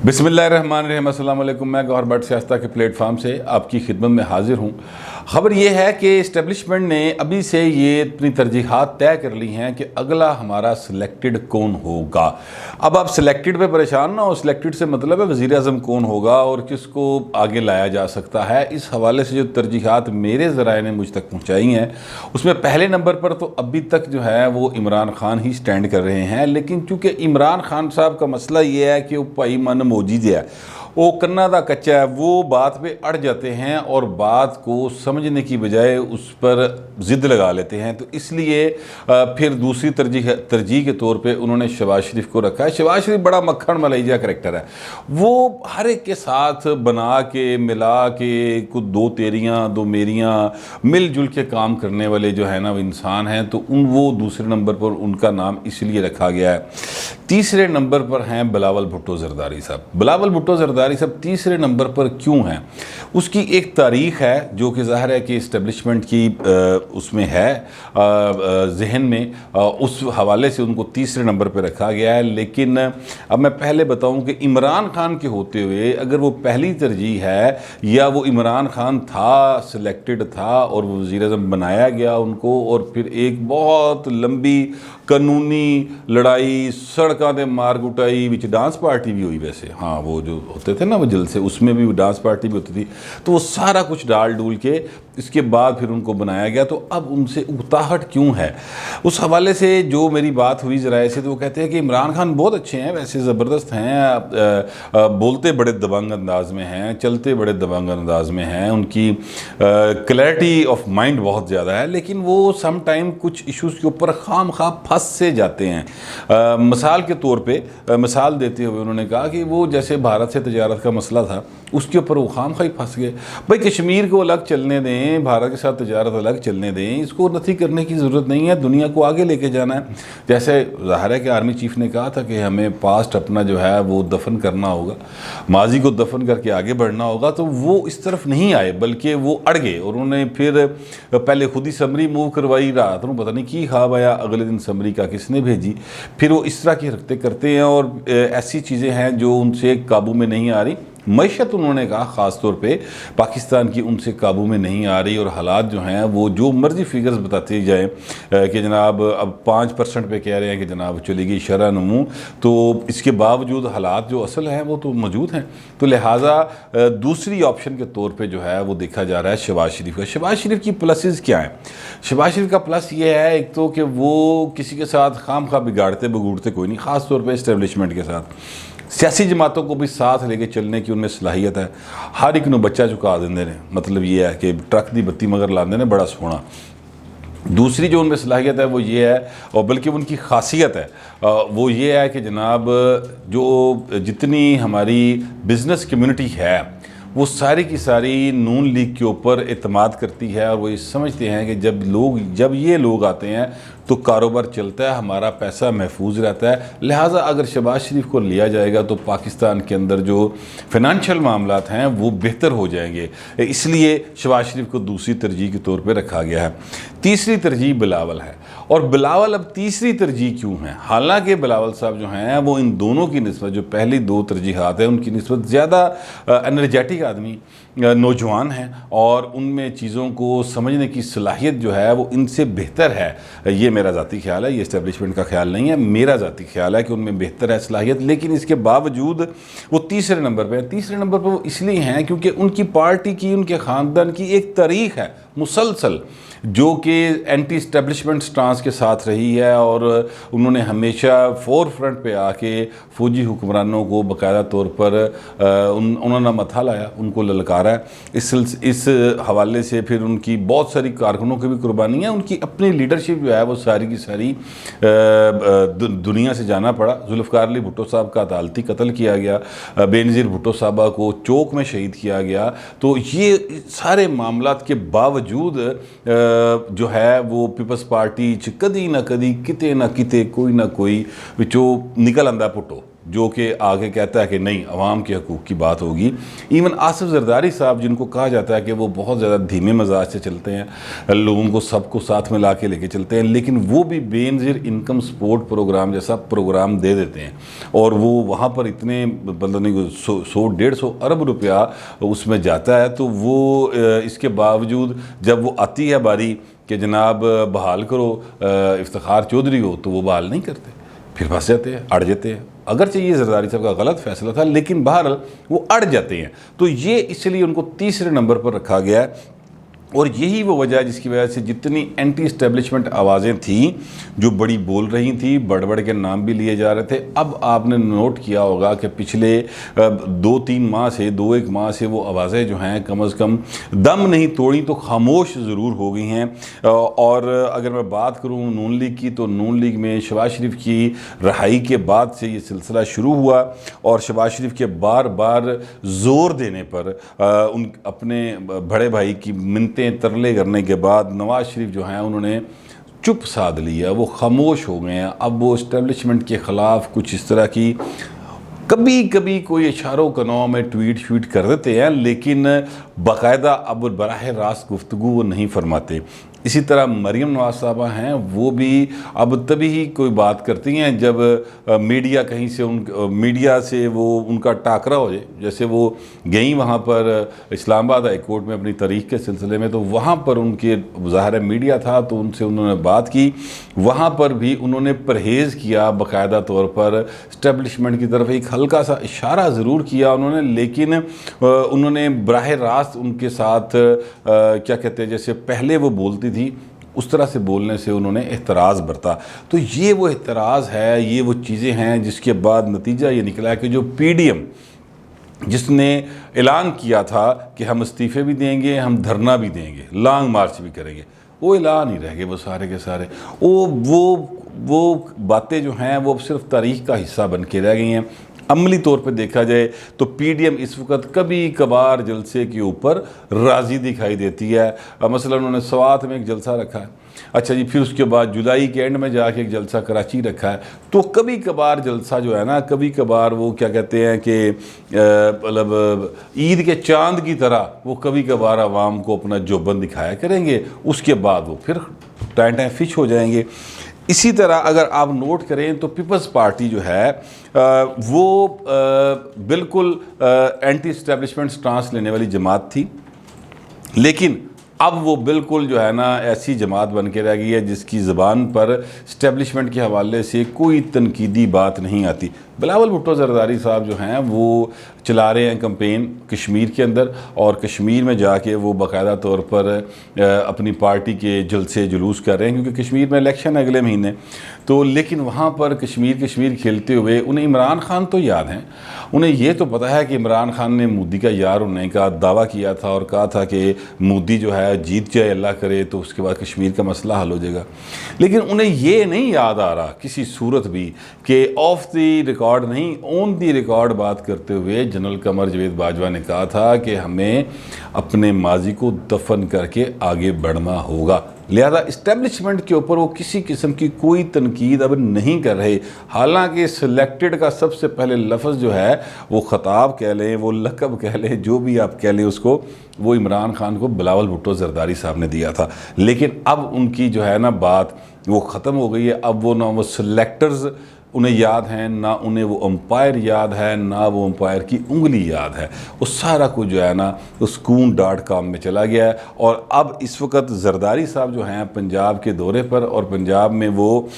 बिस्मिल्लाहिर्रहमानिर्रहीम, अस्सलाम वालेकुम। मैं गौहर भट्ट सियासत के प्लेटफार्म से आपकी खिदमत में हाजिर हूँ। ख़बर यह है कि इस्टेब्लिशमेंट ने अभी से ये अपनी तरजीहात तय कर ली हैं कि अगला हमारा सिलेक्टेड कौन होगा। अब आप सिलेक्टेड पे परेशान ना हो, सिलेक्टेड से मतलब है वज़ीर आज़म कौन होगा और किसको आगे लाया जा सकता है। इस हवाले से जो तरजीहात मेरे ज़राए ने मुझ तक पहुँचाई हैं, उसमें पहले नंबर पर तो अभी तक जो है वो इमरान खान ही स्टैंड कर रहे हैं। लेकिन चूँकि इमरान खान साहब का मसला ये है कि वो भाई मन मौजी है, वो कन्ना दा कच्चा है, वो बात पे अड़ जाते हैं और बात को समझने की बजाय उस पर ज़िद लगा लेते हैं। तो इसलिए फिर दूसरी तरजीह के तौर पे उन्होंने शहबाज शरीफ को रखा है। शहबाज शरीफ बड़ा मक्खन मलैया करैक्टर है, वो हर एक के साथ बना के मिला के कुछ दो तेरियाँ दो मेरियाँ मिलजुल के काम करने वाले जो है ना वो इंसान हैं। तो वो दूसरे नंबर पर उनका नाम इसलिए रखा गया है। तीसरे नंबर पर हैं बिलावल भुट्टो ज़रदारी साहब। बिलावल भुट्टो ज़रदारी साहब तीसरे नंबर पर क्यों हैं, उसकी एक तारीख़ है जो कि ज़ाहिर है कि इस्टेब्लिशमेंट की उसमें है जहन में, उस हवाले से उनको तीसरे नंबर पर रखा गया है। लेकिन अब मैं पहले बताऊं कि इमरान खान के होते हुए अगर वो पहली तरजीह है या वो इमरान खान था, सिलेक्टेड था और वो वज़ीर-ए-आज़म बनाया गया उनको, और फिर एक बहुत लंबी कानूनी लड़ाई, सड़कों दे मार कुटाई, विच डांस पार्टी भी हुई। वैसे हाँ, वो जो होते थे ना वो जलसे, उसमें भी डांस पार्टी भी होती थी। तो वो सारा कुछ डाल डूल के इसके बाद फिर उनको बनाया गया। तो अब उनसे उकताहट क्यों है, उस हवाले से जो मेरी बात हुई ज़राए से, तो वो कहते हैं कि इमरान खान बहुत अच्छे हैं, वैसे ज़बरदस्त हैं, बोलते बड़े दबंग अंदाज में हैं, चलते बड़े दबंग अंदाज में हैं, उनकी क्लैरिटी ऑफ माइंड बहुत ज़्यादा है। लेकिन वो सम टाइम कुछ इशूज़ के ऊपर खाम खा फंस से जाते हैं। मिसाल के तौर पे मिसाल देते हुए उन्होंने कहा कि वो जैसे भारत से तजारत का मसला था, उसके ऊपर वो खाम खाई फंस गए। भाई कश्मीर को अलग चलने दें, भारत के साथ तजारत अलग चलने दें, इसको नथी करने की ज़रूरत नहीं है, दुनिया को आगे लेके जाना है। जैसे ज़ाहिर है कि आर्मी चीफ ने कहा था कि हमें पास्ट अपना जो है वो दफन करना होगा, माजी को दफन करके आगे बढ़ना होगा। तो वो इस तरफ नहीं आए, बल्कि वो अड़ गए और उन्होंने फिर पहले खुद ही समरी मूव करवाई, रात को पता नहीं की ख्वाब आया, अगले दिन समरी का किसने भेजी। फिर वो इस तरह की हरकतें करते हैं और ऐसी चीज़ें हैं जो उनसे काबू में नहीं आ रही। मईशत उन्होंने कहा ख़ास तौर पे पाकिस्तान की उनसे काबू में नहीं आ रही, और हालात जो हैं वो जो मर्जी फिगर्स बताते जाएँ कि जनाब अब 5% पे कह रहे हैं कि जनाब चलेगी शरह नमू, तो इसके बावजूद हालात जो असल हैं वो तो मौजूद हैं। तो लिहाजा दूसरी ऑप्शन के तौर पे जो है वो देखा जा रहा है शहबाज शरीफ का। शहबाज शरीफ की प्लसेस क्या हैं? शहबाज शरीफ का प्लस ये है, एक तो कि वो किसी के साथ खाम खा बिगाड़ते बगूड़ते कोई नहीं, ख़ास तौर पर इस्टेब्लिशमेंट के साथ। सियासी जमातों को भी साथ लेके चलने की उनमें सलाहियत है। हर एक नू बच्चा चुका देंगे ने, मतलब ये है कि ट्रक की बत्ती मगर लाते ने बड़ा सोहना। दूसरी जो उनमें सलाहियत है वो ये है, और बल्कि उनकी खासियत है वो ये है कि जनाब जो जितनी हमारी बिज़नेस कम्युनिटी है वो सारी की सारी नून लीग के ऊपर एतमाद करती है, और वो ये समझते हैं कि जब ये लोग आते हैं तो कारोबार चलता है, हमारा पैसा महफूज रहता है। लिहाजा अगर शहबाज शरीफ को लिया जाएगा तो पाकिस्तान के अंदर जो फिनंशियल मामलात हैं वो बेहतर हो जाएंगे, इसलिए शहबाज शरीफ को दूसरी तरजीह के तौर पे रखा गया है। तीसरी तरजीह बिलावल है, और बिलावल अब तीसरी तरजीह क्यों है? हालांकि बिलावल साहब जो हैं वो इन दोनों की निस्बत, जो पहली दो तरजीहात हैं उनकी निस्बत ज़्यादा एनर्जेटिक आदमी, नौजवान हैं, और उनमें चीज़ों को समझने की सलाहियत जो है वो इनसे बेहतर है। ये मेरा ज़ाती ख्याल है, ये इस्टेब्लिशमेंट का ख्याल नहीं है, मेरा ज़ाती ख्याल है कि उनमें बेहतर है सलाहियत। लेकिन इसके बावजूद वो तीसरे नंबर पर है। तीसरे नंबर पर वो इसलिए हैं क्योंकि उनकी पार्टी की, उनके ख़ानदान की एक तारीख़ है मुसलसल, जो कि एंटी इस्टेब्लिशमेंट स्टांस के साथ रही है, और उन्होंने हमेशा फोर फ्रंट पे आके फौजी हुक्मरानों को बाकायदा तौर पर उन्होंने मथा लाया, उनको ललकारा है। इस हवाले से फिर उनकी बहुत सारी कारकुनों की भी कुर्बानी है, उनकी अपनी लीडरशिप जो है वो सारी की सारी दुनिया से जाना पड़ा। जुल्फ़िकार अली भुट्टो साहब का अदालती कत्ल किया गया, बेनज़ीर भुट्टो साहबा को चौक में शहीद किया गया। तो ये सारे मामलात के बावजूद जो है वो पीपल्स पार्टी च कदी ना कदी किते ना किते कोई ना कोई विचों निकल आंदा भुट्टो, जो कि आगे कहता है कि नहीं, अवाम के हकूक़ की बात होगी। इवन आसिफ जरदारी साहब, जिनको कहा जाता है कि वो बहुत ज़्यादा धीमे मजाज से चलते हैं, लोगों को सबको साथ में ला के लेके चलते हैं, लेकिन वो भी बेनज़ीर इनकम सपोर्ट प्रोग्राम जैसा प्रोग्राम दे देते हैं और वो वहाँ पर इतने मतलब नहीं 100-150 अरब रुपया उसमें जाता है। तो वो इसके बावजूद जब वो आती है बारी कि जनाब बहाल करो इफ्तिखार चौधरी हो, तो वो बहाल नहीं करते, फिर फंस जाते हैं, अड़ जाते हैं। अगरचे ये जरदारी साहब का गलत फैसला था, लेकिन बहरहाल वो अड़ जाते हैं। तो ये इसलिए उनको तीसरे नंबर पर रखा गया है। और यही वो वजह है जिसकी वजह से जितनी एंटी इस्टेब्लिशमेंट आवाज़ें थीं जो बड़ी बोल रही थी, बड़ बड़ के नाम भी लिए जा रहे थे, अब आपने नोट किया होगा कि पिछले 2-3 माह से 2-1 माह से वो आवाज़ें जो हैं कम अज़ कम दम नहीं तोड़ी तो खामोश ज़रूर हो गई हैं। और अगर मैं बात करूँ नून लीग की, तो नून लीग में शहबाज शरीफ की रहाई के बाद से ये सिलसिला शुरू हुआ और शहबाज शरीफ के बार बार ज़ोर देने पर उन अपने बड़े भाई की मिन्नतें तरले करने के बाद नवाज शरीफ जो हैं उन्होंने चुप साध लिया, वो खामोश हो गए हैं। अब वो इस्टेब्लिशमेंट के ख़िलाफ़ कुछ इस तरह की कभी कभी कोई इशारों कनों में ट्वीट कर देते हैं, लेकिन बाकायदा अब बराह रास्त गुफ्तगू वो नहीं फरमाते। इसी तरह मरीम नवाज साहबा हैं, वो भी अब तभी ही कोई बात करती हैं जब मीडिया कहीं से मीडिया से वो उनका टाकरा हो जाए। जैसे वो गई वहाँ पर इस्लामाबाद हाई कोर्ट में अपनी तारीख के सिलसिले में, तो वहाँ पर उनके ज़ाहिर मीडिया था तो उनसे उन्होंने बात की, वहाँ पर भी उन्होंने परहेज़ किया, बाकायदा तौर पर इस्टेब्लिशमेंट की तरफ एक हल्का सा इशारा ज़रूर किया उन्होंने, लेकिन उन्होंने बराह रास्त उनके साथ क्या कहते हैं, जैसे पहले वो बोलती थी उस तरह से बोलने से उन्होंने एहतराज़ बरता। तो ये वो एहतराज़ है, ये वो चीज़ें हैं जिसके बाद नतीजा ये निकला है कि जो PDM जिसने ऐलान किया था कि हम इस्तीफ़े भी देंगे, हम धरना भी देंगे, लॉन्ग मार्च भी करेंगे, वो ऐलान ही रह गए वो सारे के सारे। वो बातें जो हैं वो सिर्फ तारीख़ का हिस्सा बन के रह गई हैं। अमली तौर पे देखा जाए तो PDM इस वक्त कभी कभार जलसे के ऊपर राज़ी दिखाई देती है। मसलन उन्होंने स्वात में एक जलसा रखा है, अच्छा जी, फिर उसके बाद जुलाई के एंड में जाके एक जलसा कराची रखा है। तो कभी कभार जलसा जो है ना, कभी कभार वो क्या कहते हैं कि मतलब ईद के चांद की तरह वो कभी कभार आवाम को अपना जोबन दिखाया करेंगे, उसके बाद वो फिर टाइम फिश हो जाएंगे। इसी तरह अगर आप नोट करें तो पीपल्स पार्टी जो है वो बिल्कुल एंटी इस्टेब्लिशमेंट स्टांस लेने वाली जमात थी, लेकिन अब वो बिल्कुल जो है ना ऐसी जमात बन के रह गई है जिसकी ज़बान पर इस्टेब्लिशमेंट के हवाले से कोई तनकीदी बात नहीं आती। बिलावल भुट्टो जरदारी साहब जो हैं वो चला रहे हैं कैंपेन कश्मीर के अंदर, और कश्मीर में जाके वो बाकायदा तौर पर अपनी पार्टी के जलसे जुलूस कर रहे हैं, क्योंकि कश्मीर में इलेक्शन है अगले महीने। तो लेकिन वहाँ पर कश्मीर खेलते हुए उन्हें इमरान खान तो याद हैं, उन्हें ये तो पता है कि इमरान खान ने मोदी का यार होने का दावा किया था और कहा था कि मोदी जो है जीत जाए अल्लाह करे तो उसके बाद कश्मीर का मसला हल हो जाएगा। लेकिन उन्हें ये नहीं याद आ रहा किसी सूरत भी कि ऑफ द रिकॉर्ड नहीं, ऑन द रिकॉर्ड बात करते हुए जनरल कमर जावेद बाजवा ने कहा था कि हमें अपने माजी को दफन करके आगे बढ़ना होगा। लिहाजा इस्टेब्लिशमेंट के ऊपर वो किसी किस्म की कोई तनकीद अब नहीं कर रहे। हालांकि सिलेक्टेड का सबसे पहले लफ्ज़ जो है वो ख़ताब कह लें, वो लक़ब कह लें, जो भी आप कह लें उसको, वो इमरान खान को बिलावल भुट्टो जरदारी साहब ने दिया था। लेकिन अब उनकी जो है ना बात वो ख़त्म हो गई है। अब वो ना वो सिलेक्टर्स उन्हें याद हैं, ना उन्हें वो अंपायर याद है, ना वो अंपायर की उंगली याद है। वो सारा कुछ जो है ना sukoon.com में चला गया है। और अब इस वक्त जरदारी साहब जो हैं पंजाब के दौरे पर, और पंजाब में वो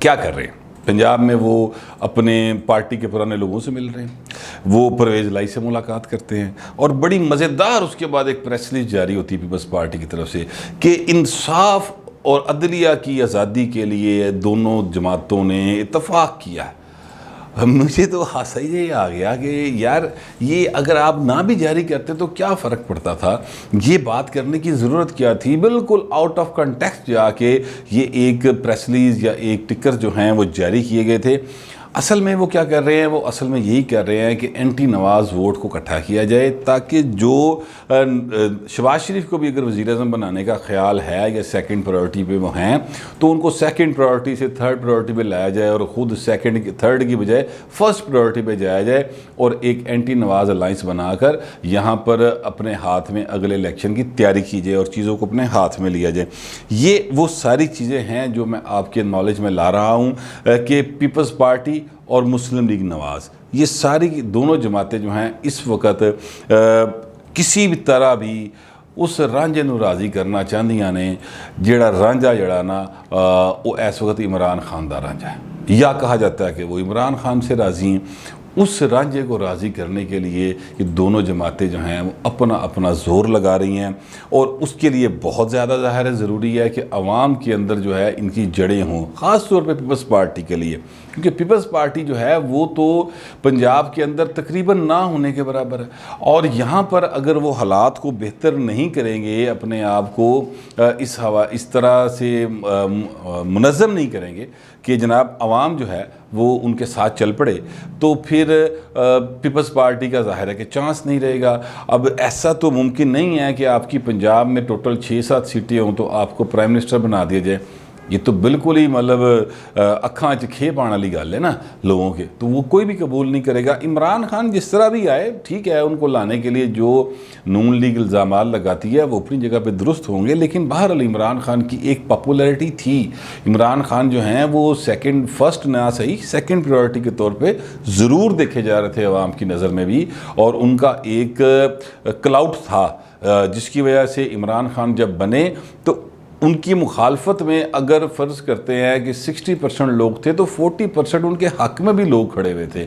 क्या कर रहे हैं, पंजाब में वो अपने पार्टी के पुराने लोगों से मिल रहे हैं, वो परवेज़ लाई से मुलाकात करते हैं, और बड़ी मज़ेदार उसके बाद एक प्रेस रिलीज जारी होती है पीपल्स पार्टी की तरफ से कि इंसाफ और अदलिया की आज़ादी के लिए दोनों जमातों ने इत्तफाक किया है। मुझे तो हासा ही आ गया कि यार ये अगर आप ना भी जारी करते तो क्या फ़र्क पड़ता था, ये बात करने की ज़रूरत क्या थी। बिल्कुल आउट ऑफ कंटेक्स्ट जाके ये एक प्रेस रिलीज या एक टिकर जो हैं वो जारी किए गए थे। असल में वो क्या कर रहे हैं, वो असल में यही कर रहे हैं कि एंटी नवाज़ वोट को इकट्ठा किया जाए, ताकि जो शहबाज शरीफ को भी अगर वज़ीर-ए-आज़म बनाने का ख्याल है या सेकंड प्रायोरिटी पे वो हैं, तो उनको सेकंड प्रायोरिटी से थर्ड प्रायोरिटी पे लाया जाए और ख़ुद सेकंड थर्ड की बजाय फर्स्ट प्रायोरिटी पे जाया जाए और एक एंटी नवाज़ अलाइंस बनाकर यहाँ पर अपने हाथ में अगले इलेक्शन की तैयारी की जाए और चीज़ों को अपने हाथ में लिया जाए। ये वो सारी चीज़ें हैं जो मैं आपके नॉलेज में ला रहा हूँ कि पीपल्स पार्टी और मुस्लिम लीग नवाज़, ये सारी दोनों जमातें जो हैं इस वक्त किसी भी तरह भी उस रांझे नूं राज़ी करना चाहदियां ने जिहड़ा रांझा जड़ा ना वो इस वक्त इमरान खान दा रांझा है, या कहा जाता है कि वो इमरान खान से राज़ी हैं। उस रांझे को राज़ी करने के लिए ये दोनों जमातें जो हैं वो अपना अपना ज़ोर लगा रही हैं और उसके लिए बहुत ज़्यादा ज़ाहिर है ज़रूरी है कि अवाम के अंदर जो है इनकी जड़ें हों, ख़ास तौर पे पीपल्स पार्टी के लिए, क्योंकि पीपल्स पार्टी जो है वो तो पंजाब के अंदर तकरीबन ना होने के बराबर है। और यहाँ पर अगर वो हालात को बेहतर नहीं करेंगे, अपने आप को इस तरह से मुनज़्ज़म नहीं करेंगे कि जनाब अवाम जो है वो उनके साथ चल पड़े, तो फिर पीपल्स पार्टी का ज़ाहिर है कि चांस नहीं रहेगा। अब ऐसा तो मुमकिन नहीं है कि आपकी पंजाब में टोटल 6-7 सीटें हों तो आपको प्राइम मिनिस्टर बना दिया जाए। ये तो बिल्कुल ही मतलब अखां च खे पाने वाली गल है ना लोगों के, तो वो कोई भी कबूल नहीं करेगा। इमरान खान जिस तरह भी आए ठीक है, उनको लाने के लिए जो नून लीग इल्ज़ाम लगाती है वो अपनी जगह पे दुरुस्त होंगे, लेकिन बहरहाल इमरान खान की एक पॉपुलैरिटी थी। इमरान खान जो हैं वो सेकंड फर्स्ट ना सही सेकंड प्रायोरिटी के तौर पे ज़रूर देखे जा रहे थे आवाम की नज़र में भी, और उनका एक क्लाउड था जिसकी वजह से इमरान खान जब बने तो उनकी मुखालफत में अगर फ़र्ज़ करते हैं कि 60% लोग थे तो 40% उनके हक़ में भी लोग खड़े हुए थे।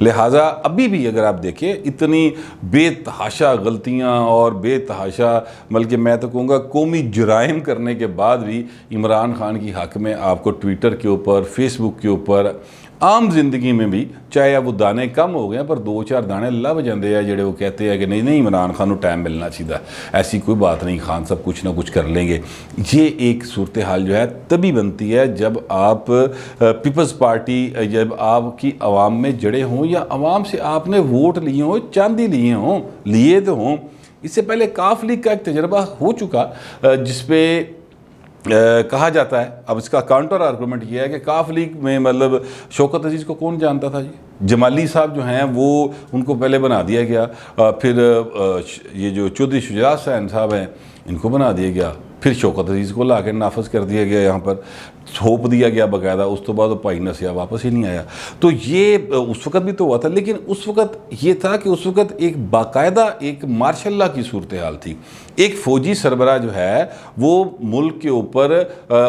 लिहाजा अभी भी अगर आप देखें इतनी बेतहाशा गलतियां और बेतहाशा बल्कि मैं तो कहूँगा कौमी जुराइम करने के बाद भी इमरान खान की हक़ में आपको ट्विटर के ऊपर, फेसबुक के ऊपर, आम जिंदगी में भी चाहे वो दाने कम हो गए पर 2-4 दाने लभ जाते हैं जेडे वो कहते हैं कि नहीं नहीं इमरान खान को टाइम मिलना चाहिए, ऐसी कोई बात नहीं, खान साहब कुछ ना कुछ कर लेंगे। ये एक सूरत हाल जो है तभी बनती है जब आप पीपल्स पार्टी, जब आपकी आवाम में जड़े हों या आवाम से आपने वोट लिए हों, चांदी लिए हों, लिए तो हों। इससे पहले काफ लीग का एक तजर्बा हो चुका जिसपे कहा जाता है, अब इसका काउंटर आर्गूमेंट ये है कि काफ लीग में मतलब शौकत अजीज़ को कौन जानता था जी, जमाली साहब जो हैं वो उनको पहले बना दिया गया, फिर ये जो चौधरी शुजात हुसैन साहब हैं इनको बना दिया गया, फिर शौकत अजीज़ को ला कर नाफज कर दिया गया, यहाँ पर थोप दिया गया बाकायदा, उस तो बाद भाई नसिया वापस ही नहीं आया। तो ये उस वक़्त भी तो हुआ था, लेकिन उस वक़्त ये था कि उस वक़्त एक बाकायदा एक मार्शल लॉ की सूरत हाल थी। एक फ़ौजी सरबरा जो है वो मुल्क के ऊपर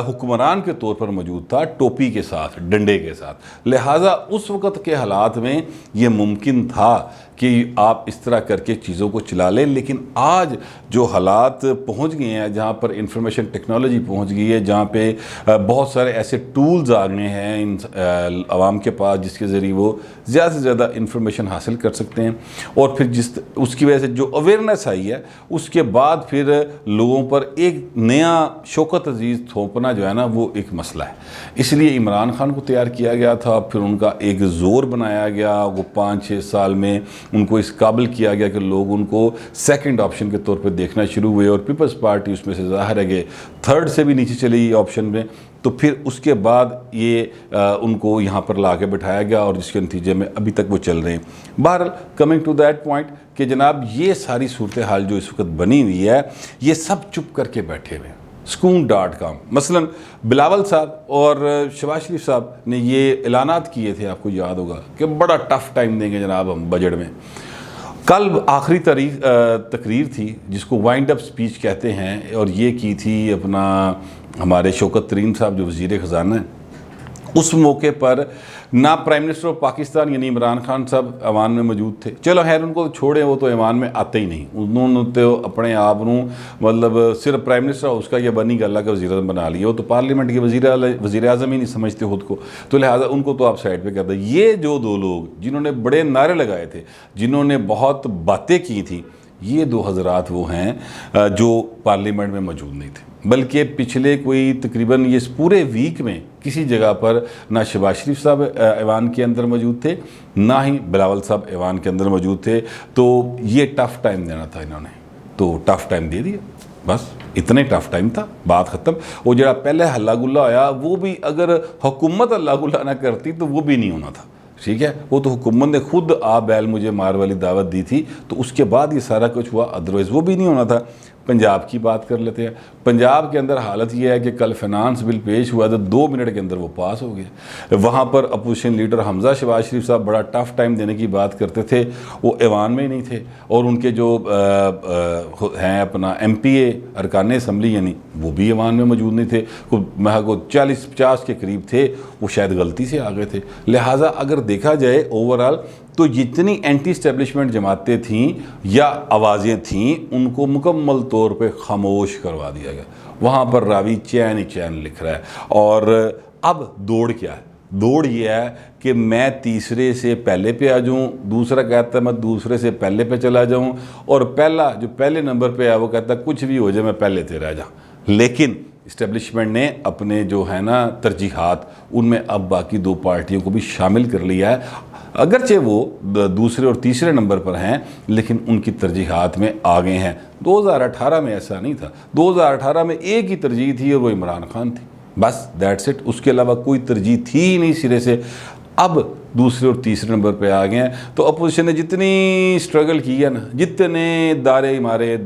हुक्मरान के तौर पर मौजूद था, टोपी के साथ, डंडे के साथ। लिहाजा उस वक़्त के हालात में ये मुमकिन था कि आप इस तरह करके चीज़ों को चला लें। लेकिन आज जो हालात पहुंच गए हैं, जहां पर इंफॉर्मेशन टेक्नोलॉजी पहुंच गई है, जहां पे बहुत सारे ऐसे टूल्स आ गए हैं इन आवाम के पास जिसके ज़रिए वो ज़्यादा से ज़्यादा इंफॉर्मेशन हासिल कर सकते हैं, और फिर उसकी वजह से जो अवेयरनेस आई है उसके बाद फिर लोगों पर एक नया शौकत अजीज़ थोपना जो है ना वो एक मसला है। इसलिए इमरान खान को तैयार किया गया था, फिर उनका एक ज़ोर बनाया गया, वो 5-6 साल में उनको इस काबिल किया गया कि लोग उनको सेकंड ऑप्शन के तौर पर देखना शुरू हुए, और पीपल्स पार्टी उसमें से ज़ाहिर है कि थर्ड से भी नीचे चली ऑप्शन में। तो फिर उसके बाद ये उनको यहाँ पर ला के बिठाया गया और जिसके नतीजे में अभी तक वो चल रहे हैं। बहरहाल कमिंग टू दैट पॉइंट कि जनाब ये सारी सूरत हाल जो इस वक्त बनी हुई है ये सब चुप करके बैठे हुए हैं। Skoon.com मसलन बिलावल साहब और शहबाज शरीफ साहब ने ये ऐलानात किए थे, आपको याद होगा कि बड़ा टफ टाइम देंगे जनाब हम बजट में। कल आखिरी तकरीर थी जिसको वाइंड अप स्पीच कहते हैं, और ये की थी अपना हमारे शौकत तरीन साहब जो वज़ीर ख़जाना है। उस मौके पर ना प्राइम मिनिस्टर ऑफ पाकिस्तान यानी इमरान खान साहब ऐवान में मौजूद थे। चलो खैर उनको छोड़े, वो तो ऐवान में आते ही नहीं, उन्होंने तो अपने आप मतलब सिर्फ प्राइम मिनिस्टर उसका यह बनी गल का वज़ीर आज़म बना लिया, वो तो पार्लियामेंट के वज़ीर आज़म ही नहीं समझते खुद को, तो लिहाजा उनको तो आप साइड पे कर दें। ये जो दो लोग जिन्होंने बड़े नारे लगाए थे, जिन्होंने बहुत बातें की थी, ये दो हज़रात वो हैं जो पार्लियामेंट में मौजूद नहीं थे, बल्कि पिछले कोई तकरीबन ये पूरे वीक में किसी जगह पर ना शहबाज शरीफ साहब ऐवान के अंदर मौजूद थे, ना ही बिलावल साहब ऐवान के अंदर मौजूद थे। तो ये टफ़ टाइम देना था इन्होंने, तो टफ़ टाइम दे दिया, बस इतने टफ टाइम था, बात ख़त्म। वो जरा पहले हल्ला गुल्ला होया, वो भी अगर हुकूमत हल्ला गुल्ला ना करती तो वो भी नहीं होना था, ठीक है। वो तो हुकूमत ने खुद आ बैल मुझे मार वाली दावत दी थी, तो उसके बाद ये सारा कुछ हुआ, अदरवाइज़ वो भी नहीं होना था। पंजाब की बात कर लेते हैं। पंजाब के अंदर हालत ये है कि कल फाइनेंस बिल पेश हुआ तो 2 मिनट के अंदर वो पास हो गया। वहाँ पर अपोजिशन लीडर हमजा शहबाज शरीफ साहब बड़ा टफ टाइम देने की बात करते थे, वो ऐवान में ही नहीं थे, और उनके जो हैं अपना MPA अरकान असम्बली यानी वो भी ऐवान में मौजूद नहीं थे। को 40-50 के करीब थे, वो शायद गलती से आ गए थे। लिहाजा अगर देखा जाए ओवरऑल तो जितनी एंटी एस्टेब्लिशमेंट जमातें थीं या आवाज़ें थीं, उनको मुकम्मल तौर पे खामोश करवा दिया गया। वहाँ पर रावी चैन ही चैन लिख रहा है। और अब दौड़ क्या है? दौड़ ये है कि मैं तीसरे से पहले पे आ जाऊँ, दूसरा कहता है मैं दूसरे से पहले पे चला जाऊँ, और पहला जो पहले नंबर पे है वो कहता है कुछ भी हो जाए मैं पहले से रह जाऊँ। लेकिन इस्टेब्लिशमेंट ने अपने जो है ना तरजीहात, उनमें अब बाकी 2 पार्टियों को भी शामिल कर लिया है। अगरचे वो दूसरे और तीसरे नंबर पर हैं, लेकिन उनकी तरजीहात में आ गए हैं। 2018 में ऐसा नहीं था। 2018 में एक ही तरजीह थी और वो इमरान खान थी, बस दैट्स इट। उसके अलावा कोई तरजीह थी ही नहीं सिरे से। अब दूसरे और तीसरे नंबर पे आ गए हैं। तो अपोजिशन ने जितनी स्ट्रगल की है ना, जितने दारे मारे,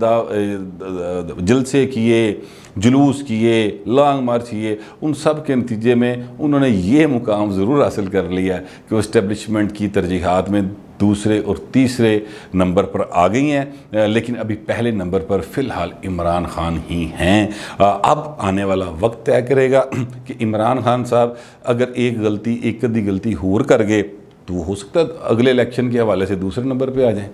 जलसे किए, जुलूस किए, लॉन्ग मार्च किए, उन सब के नतीजे में उन्होंने ये मुकाम ज़रूर हासिल कर लिया है कि वो इस्टेब्लिशमेंट की तरजीहात में दूसरे और तीसरे नंबर पर आ गई हैं। लेकिन अभी पहले नंबर पर फ़िलहाल इमरान खान ही हैं। अब आने वाला वक्त तय करेगा कि इमरान खान साहब अगर एक आधी गलती और कर गए तो हो सकता है अगले इलेक्शन के हवाले से दूसरे नंबर पर आ जाएँ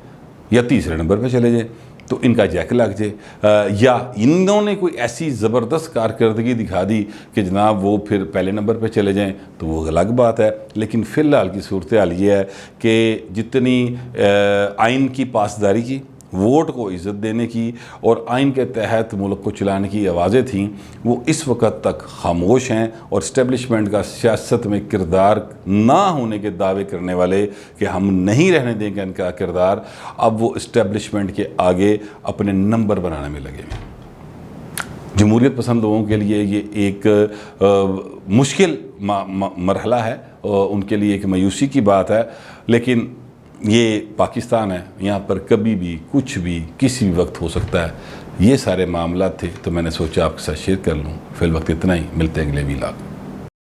या तीसरे नंबर पर चले जाएँ, तो इनका जैक लग जाए, या इन्होंने कोई ऐसी ज़बरदस्त कारकर्दगी दिखा दी कि जनाब वो फिर पहले नंबर पे चले जाएं, तो वो अलग बात है। लेकिन फ़िलहाल की सूरत हाल ये है कि जितनी आइन की पासदारी की, वोट को इज़्ज़त देने की और आइन के तहत मुल्क को चलाने की आवाज़ें थीं, वो इस वक्त तक खामोश हैं। और इस्टेब्लिशमेंट का सियासत में किरदार ना होने के दावे करने वाले कि हम नहीं रहने देंगे इनका किरदार, अब वो इस्टेब्लिशमेंट के आगे अपने नंबर बनाने में लगे हैं। जमहूरियत पसंद लोगों के लिए ये एक मुश्किल मरहला है, उनके लिए एक मायूसी की बात है। लेकिन ये पाकिस्तान है, यहाँ पर कभी भी कुछ भी किसी भी वक्त हो सकता है। ये सारे मामला थे तो मैंने सोचा आपके साथ शेयर कर लूँ। फिल वक्त इतना ही, मिलते हैं अगले व्लॉग।